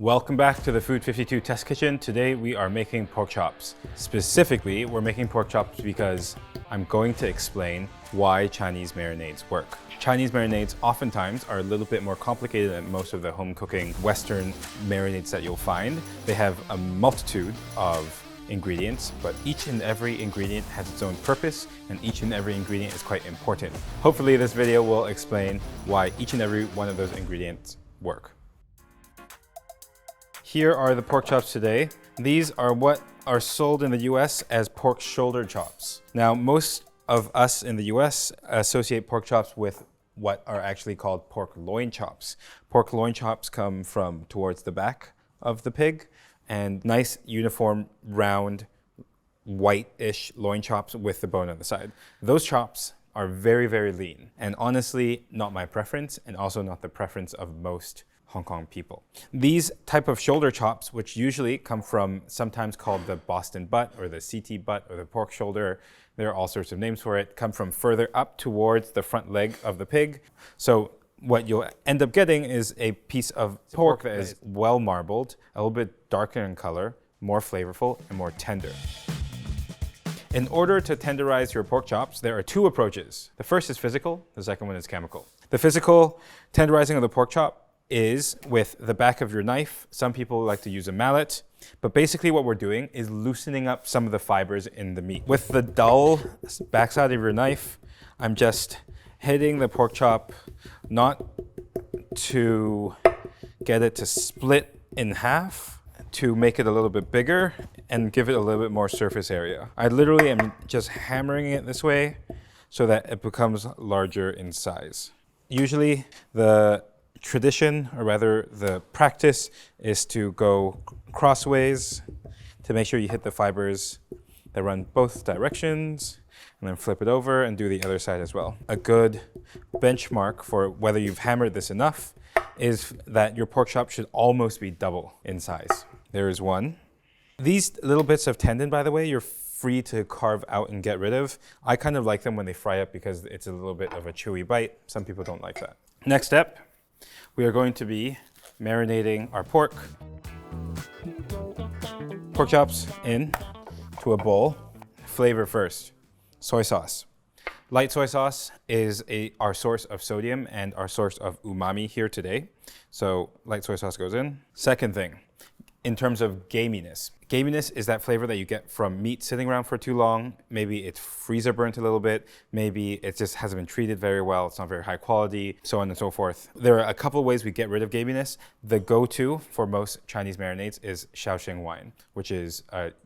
Welcome back to the Food52 test kitchen. Today we are making pork chops. Specifically, we're making pork chops because I'm going to explain why Chinese marinades work. Chinese marinades oftentimes are a little bit more complicated than most of the home cooking Western marinades that you'll find. They have a multitude of ingredients, but each and every ingredient has its own purpose, and each and every ingredient is quite important. Hopefully this video will explain why each and every one of those ingredients work. Here are the pork chops today. These are what are sold in the US as pork shoulder chops. Now, most of us in the US associate pork chops with what are actually called pork loin chops. Pork loin chops come from towards the back of the pig, and nice, uniform, round, white-ish loin chops with the bone on the side. Those chops are very, very lean, and honestly, not my preference, and also not the preference of most Hong Kong people. These type of shoulder chops, which usually come from sometimes called the Boston butt or the CT butt or the pork shoulder, there are all sorts of names for it, come from further up towards the front leg of the pig. So what you'll end up getting is a piece of pork that is well marbled, a little bit darker in color, more flavorful, and more tender. In order to tenderize your pork chops, there are two approaches. The first is physical, the second one is chemical. The physical tenderizing of the pork chop is with the back of your knife. Some people like to use a mallet, but basically what we're doing is loosening up some of the fibers in the meat. With the dull backside of your knife, I'm just hitting the pork chop, not to get it to split in half, to make it a little bit bigger and give it a little bit more surface area. I literally am just hammering it this way so that it becomes larger in size. Usually the tradition, or rather the practice, is to go crossways to make sure you hit the fibers that run both directions, and then flip it over and do the other side as well. A good benchmark for whether you've hammered this enough is that your pork chop should almost be double in size. There is one. These little bits of tendon, by the way, you're free to carve out and get rid of. I kind of like them when they fry up because it's a little bit of a chewy bite. Some people don't like that. Next step, we are going to be marinating our pork. Pork chops in to a bowl. Flavor first. Soy sauce. Light soy sauce is our source of sodium and our source of umami here today. So light soy sauce goes in. Second thing, in terms of gaminess. Gaminess is that flavor that you get from meat sitting around for too long. Maybe it's freezer burnt a little bit. Maybe it just hasn't been treated very well. It's not very high quality, so on and so forth. There are a couple of ways we get rid of gaminess. The go-to for most Chinese marinades is Shaoxing wine, which is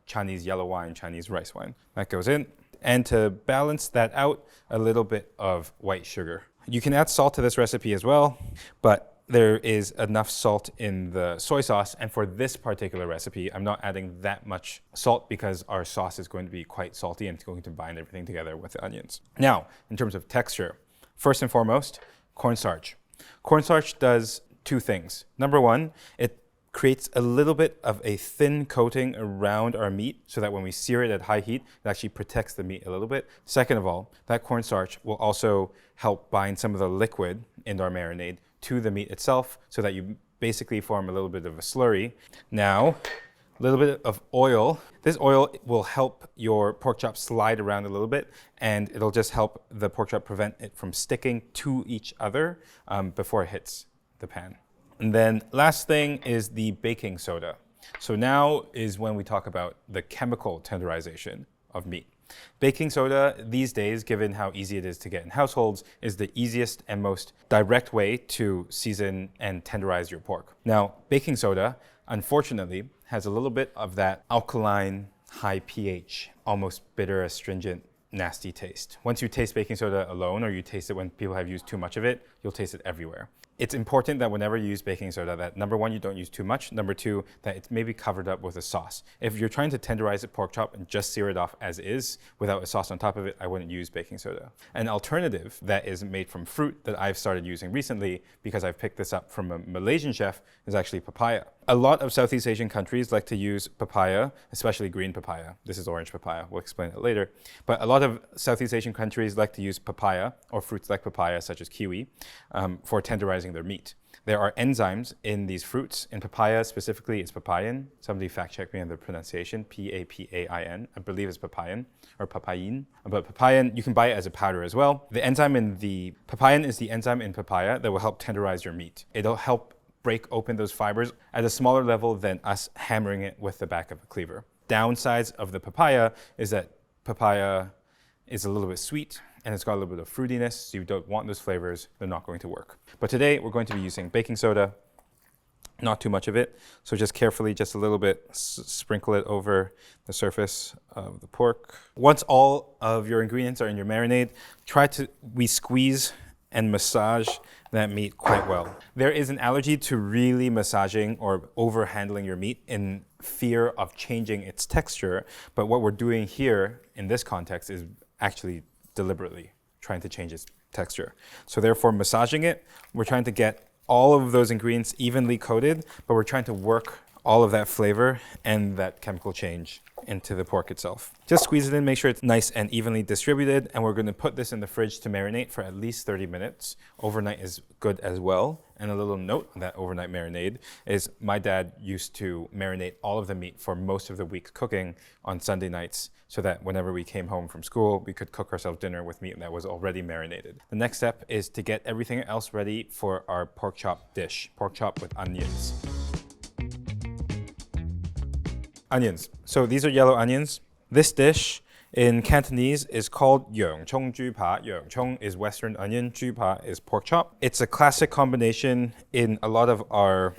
Chinese yellow wine, Chinese rice wine. That goes in. And to balance that out, a little bit of white sugar. You can add salt to this recipe as well, but there is enough salt in the soy sauce, and for this particular recipe, I'm not adding that much salt because our sauce is going to be quite salty and it's going to bind everything together with the onions. Now, in terms of texture, first and foremost, cornstarch. Cornstarch does two things. Number one, it creates a little bit of a thin coating around our meat so that when we sear it at high heat, it actually protects the meat a little bit. Second of all, that cornstarch will also help bind some of the liquid in our marinade to the meat itself so that you basically form a little bit of a slurry. Now, a little bit of oil. This oil will help your pork chop slide around a little bit, and it'll just help the pork chop prevent it from sticking to each other before it hits the pan. And then last thing is the baking soda. So now is when we talk about the chemical tenderization of meat. Baking soda these days, given how easy it is to get in households, is the easiest and most direct way to season and tenderize your pork. Now, baking soda, unfortunately, has a little bit of that alkaline, high pH, almost bitter, astringent, nasty taste. Once you taste baking soda alone, or you taste it when people have used too much of it, you'll taste it everywhere. It's important that whenever you use baking soda, that number one, you don't use too much. Number two, that it's maybe covered up with a sauce. If you're trying to tenderize a pork chop and just sear it off as is without a sauce on top of it, I wouldn't use baking soda. An alternative that is made from fruit that I've started using recently, because I've picked this up from a Malaysian chef, is actually papaya. A lot of Southeast Asian countries like to use papaya, especially green papaya. This is orange papaya, we'll explain it later. But a lot of Southeast Asian countries like to use papaya or fruits like papaya, such as kiwi, for tenderizing their meat. there are enzymes in these fruits. In papaya specifically, it's papain. Somebody fact check me on the pronunciation, P-A-P-A-I-N. I believe it's papain or papain. But papain, you can buy it as a powder as well. The enzyme in the papain is the enzyme in papaya that will help tenderize your meat. It'll help break open those fibers at a smaller level than us hammering it with the back of a cleaver. Downsides of the papaya is that papaya is a little bit sweet and it's got a little bit of fruitiness, so you don't want those flavors, they're not going to work. But today we're going to be using baking soda, not too much of it, so just carefully, just a little bit, sprinkle it over the surface of the pork. Once all of your ingredients are in your marinade, we squeeze and massage that meat quite well. There is an allergy to really massaging or over-handling your meat in fear of changing its texture, but what we're doing here in this context is actually deliberately trying to change its texture. So therefore, massaging it, we're trying to get all of those ingredients evenly coated, but we're trying to work all of that flavor and that chemical change into the pork itself. Just squeeze it in, make sure it's nice and evenly distributed, and we're going to put this in the fridge to marinate for at least 30 minutes. Overnight is good as well. And a little note on that overnight marinade is my dad used to marinate all of the meat for most of the week's cooking on Sunday nights so that whenever we came home from school, we could cook ourselves dinner with meat that was already marinated. The next step is to get everything else ready for our pork chop dish, pork chop with onions. Onions. So these are yellow onions. This dish in Cantonese is called yeung chong ju pa. Yeung chong is Western onion, ju pa is pork chop. It's a classic combination in a lot of our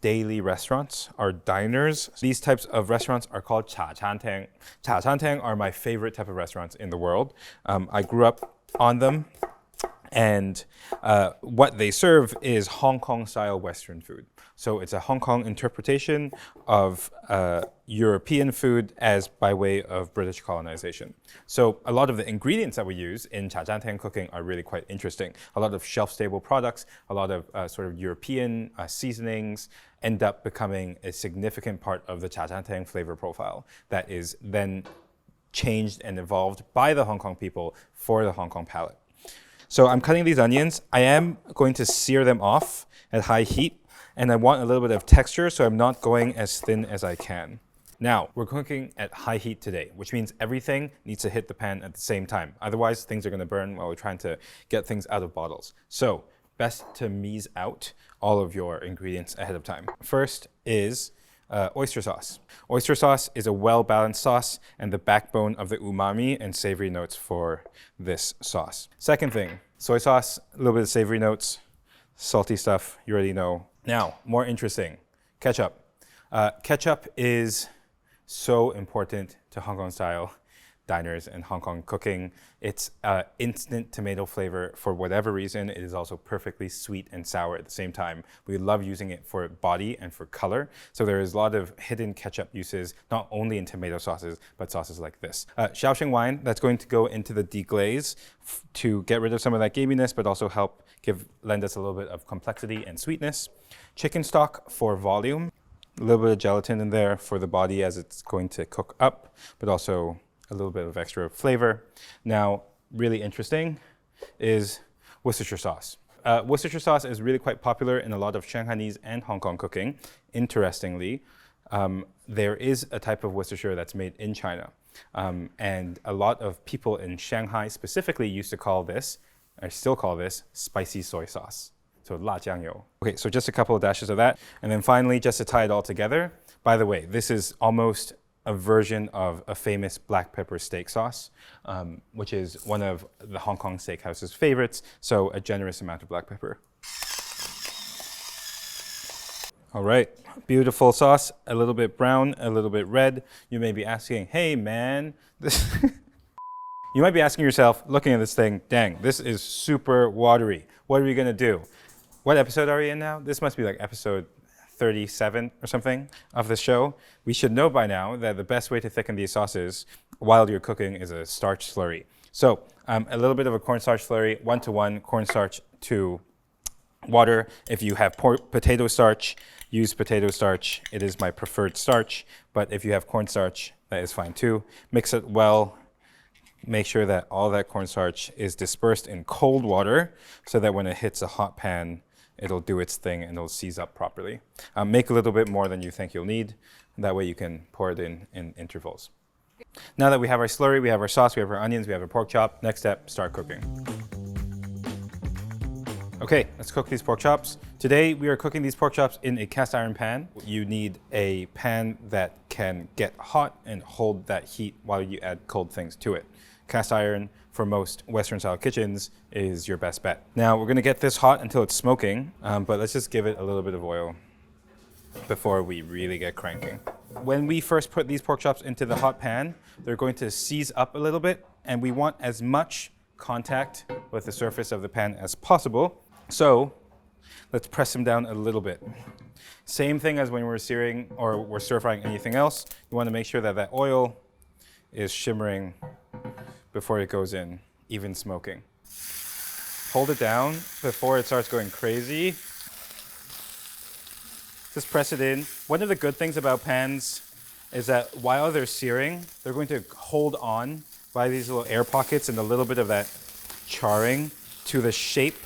daily restaurants, our diners. These types of restaurants are called chaan teng. Chaan teng are my favorite type of restaurants in the world. I grew up on them, and what they serve is Hong Kong style Western food. So it's a Hong Kong interpretation of European food as by way of British colonization. So a lot of the ingredients that we use in chaan teng cooking are really quite interesting. A lot of shelf-stable products, a lot of sort of European seasonings end up becoming a significant part of the chaan teng flavor profile that is then changed and evolved by the Hong Kong people for the Hong Kong palate. So I'm cutting these onions. I am going to sear them off at high heat, and I want a little bit of texture, so I'm not going as thin as I can. Now, we're cooking at high heat today, which means everything needs to hit the pan at the same time. Otherwise, things are going to burn while we're trying to get things out of bottles. So, best to mise out all of your ingredients ahead of time. First is oyster sauce. Oyster sauce is a well-balanced sauce and the backbone of the umami and savory notes for this sauce. Second thing, soy sauce, a little bit of savory notes, salty stuff, you already know. Now, more interesting, ketchup. Ketchup is so important to Hong Kong style diners and Hong Kong cooking. It's instant tomato flavor for whatever reason. It is also perfectly sweet and sour at the same time. We love using it for body and for color. So there is a lot of hidden ketchup uses, not only in tomato sauces, but sauces like this. Shaoxing wine, that's going to go into the deglaze to get rid of some of that gaminess, but also help lend us a little bit of complexity and sweetness. Chicken stock for volume, a little bit of gelatin in there for the body as it's going to cook up, but also a little bit of extra flavor. Now, really interesting is Worcestershire sauce. Worcestershire sauce is really quite popular in a lot of Shanghainese and Hong Kong cooking. Interestingly, there is a type of Worcestershire that's made in China. And a lot of people in Shanghai specifically used to call this, or still call this, spicy soy sauce. So 辣酱油. Okay, so just a couple of dashes of that. And then finally, just to tie it all together, by the way, this is almost a version of a famous black pepper steak sauce, which is one of the Hong Kong steakhouse's favorites, so a generous amount of black pepper. All right, beautiful sauce, a little bit brown, a little bit red. You may be asking, hey man, this you might be asking yourself, looking at this thing, dang, this is super watery. What are we gonna do? What episode are we in now? This must be like episode 37 or something of the show. We should know by now that the best way to thicken these sauces while you're cooking is a starch slurry. So a little bit of a cornstarch slurry, 1-to-1 cornstarch to water. If you have potato starch, use potato starch. It is my preferred starch, but if you have cornstarch, that is fine too. Mix it well. Make sure that all that cornstarch is dispersed in cold water so that when it hits a hot pan, it'll do its thing and it'll seize up properly. Make a little bit more than you think you'll need. That way you can pour it in intervals. Now that we have our slurry, we have our sauce, we have our onions, we have our pork chop, next step, start cooking. Okay, let's cook these pork chops. Today we are cooking these pork chops in a cast iron pan. You need a pan that can get hot and hold that heat while you add cold things to it. Cast iron for most Western style kitchens is your best bet. Now we're gonna get this hot until it's smoking, but let's just give it a little bit of oil before we really get cranking. When we first put these pork chops into the hot pan, they're going to seize up a little bit, and we want as much contact with the surface of the pan as possible. So let's press them down a little bit. Same thing as when we're searing or we're stir frying anything else. You want to make sure that that oil is shimmering before it goes in, even smoking. Hold it down before it starts going crazy. Just press it in. One of the good things about pans is that while they're searing, they're going to hold on by these little air pockets and a little bit of that charring to the shape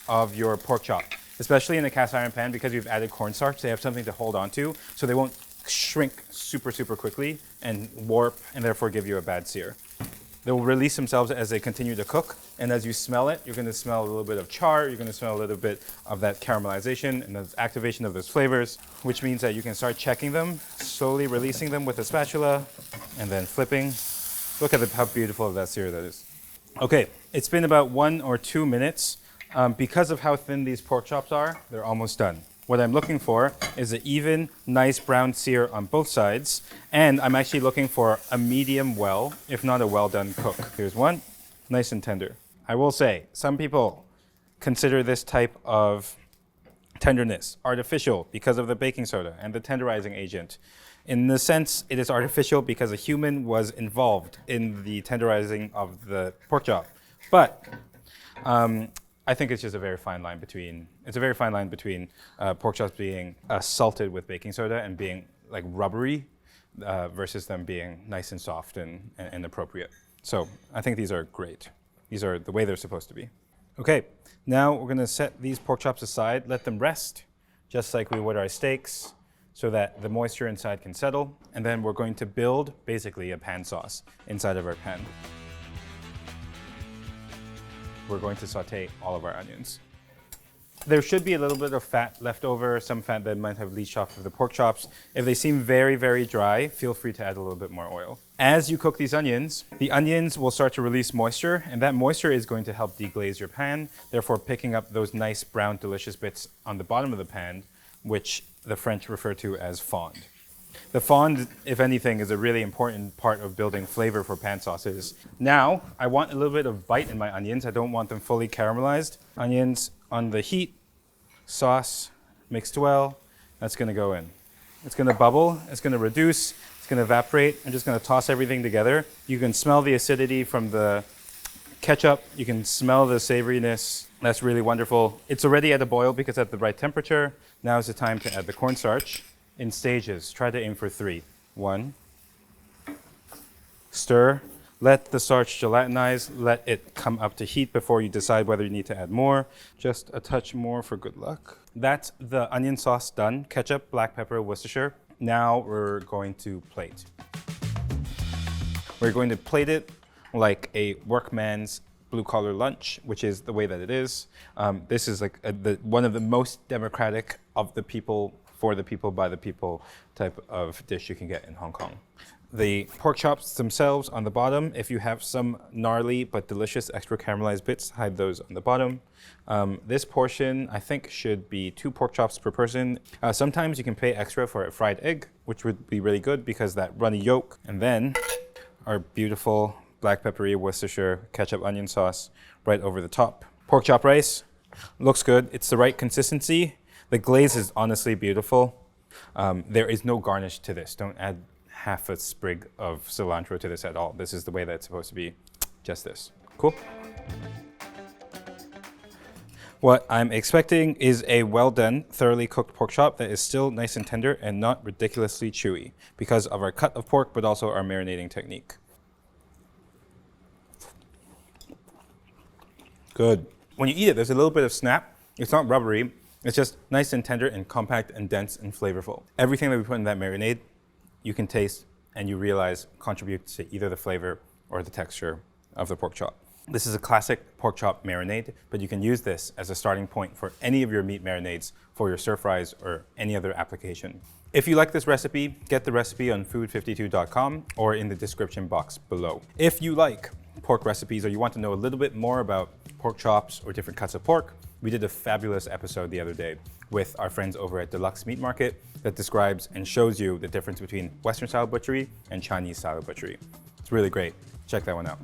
of your pork chop. Especially in a cast iron pan, because you've added cornstarch, they have something to hold on to, so they won't shrink super quickly and warp and therefore give you a bad sear. They'll release themselves as they continue to cook, and as you smell it, you're going to smell a little bit of char, you're going to smell a little bit of that caramelization and the activation of those flavors, which means that you can start checking them, slowly releasing them with a spatula, and then flipping. Look at how beautiful of that sear that is. Okay, it's been about 1 or 2 minutes. Because of how thin these pork chops are, they're almost done. What I'm looking for is an even, nice brown sear on both sides, and I'm actually looking for a medium well, if not a well-done cook. Here's one, nice and tender. I will say, some people consider this type of tenderness artificial because of the baking soda and the tenderizing agent. In the sense, it is artificial because a human was involved in the tenderizing of the pork chop. But I think it's just a very fine line between, pork chops being salted with baking soda and being like rubbery versus them being nice and soft and appropriate. So I think these are great. These are the way they're supposed to be. Okay, now we're gonna set these pork chops aside, let them rest, just like we would our steaks, so that the moisture inside can settle. And then we're going to build basically a pan sauce inside of our pan. We're going to saute all of our onions. There should be a little bit of fat left over, some fat that might have leached off of the pork chops. If they seem very dry, feel free to add a little bit more oil. As you cook these onions, the onions will start to release moisture, and that moisture is going to help deglaze your pan, therefore picking up those nice brown delicious bits on the bottom of the pan, which the French refer to as fond. The fond, if anything, is a really important part of building flavor for pan sauces. Now, I want a little bit of bite in my onions. I don't want them fully caramelized. Onions on the heat, sauce mixed well. That's gonna go in. It's gonna bubble, it's gonna reduce, it's gonna evaporate. I'm just gonna toss everything together. You can smell the acidity from the ketchup. You can smell the savoriness. That's really wonderful. It's already at a boil because at the right temperature. Now is the time to add the cornstarch. In stages, try to aim for 3. 1, stir, let the starch gelatinize, let it come up to heat before you decide whether you need to add more. Just a touch more for good luck. That's the onion sauce done. Ketchup, black pepper, Worcestershire. Now we're going to plate. We're going to plate it like a workman's blue-collar lunch, which is the way that it is. This is like one of the most democratic of the people, for the people, by the people type of dish you can get in Hong Kong. The pork chops themselves on the bottom, if you have some gnarly but delicious extra caramelized bits, hide those on the bottom. This portion, I think, should be 2 pork chops per person. Sometimes you can pay extra for a fried egg, which would be really good because that runny yolk. And then our beautiful black peppery Worcestershire ketchup onion sauce right over the top. Pork chop rice, looks good. It's the right consistency. The glaze is honestly beautiful. There is no garnish to this. Don't add half a sprig of cilantro to this at all. This is the way that it's supposed to be, just this. Cool? What I'm expecting is a well-done, thoroughly cooked pork chop that is still nice and tender and not ridiculously chewy because of our cut of pork, but also our marinating technique. Good. When you eat it, there's a little bit of snap. It's not rubbery. It's just nice and tender and compact and dense and flavorful. Everything that we put in that marinade, you can taste and you realize contributes to either the flavor or the texture of the pork chop. This is a classic pork chop marinade, but you can use this as a starting point for any of your meat marinades for your stir fries or any other application. If you like this recipe, get the recipe on food52.com or in the description box below. If you like pork recipes or you want to know a little bit more about pork chops or different cuts of pork, we did a fabulous episode the other day with our friends over at Deluxe Meat Market that describes and shows you the difference between Western style butchery and Chinese style butchery. It's really great. Check that one out.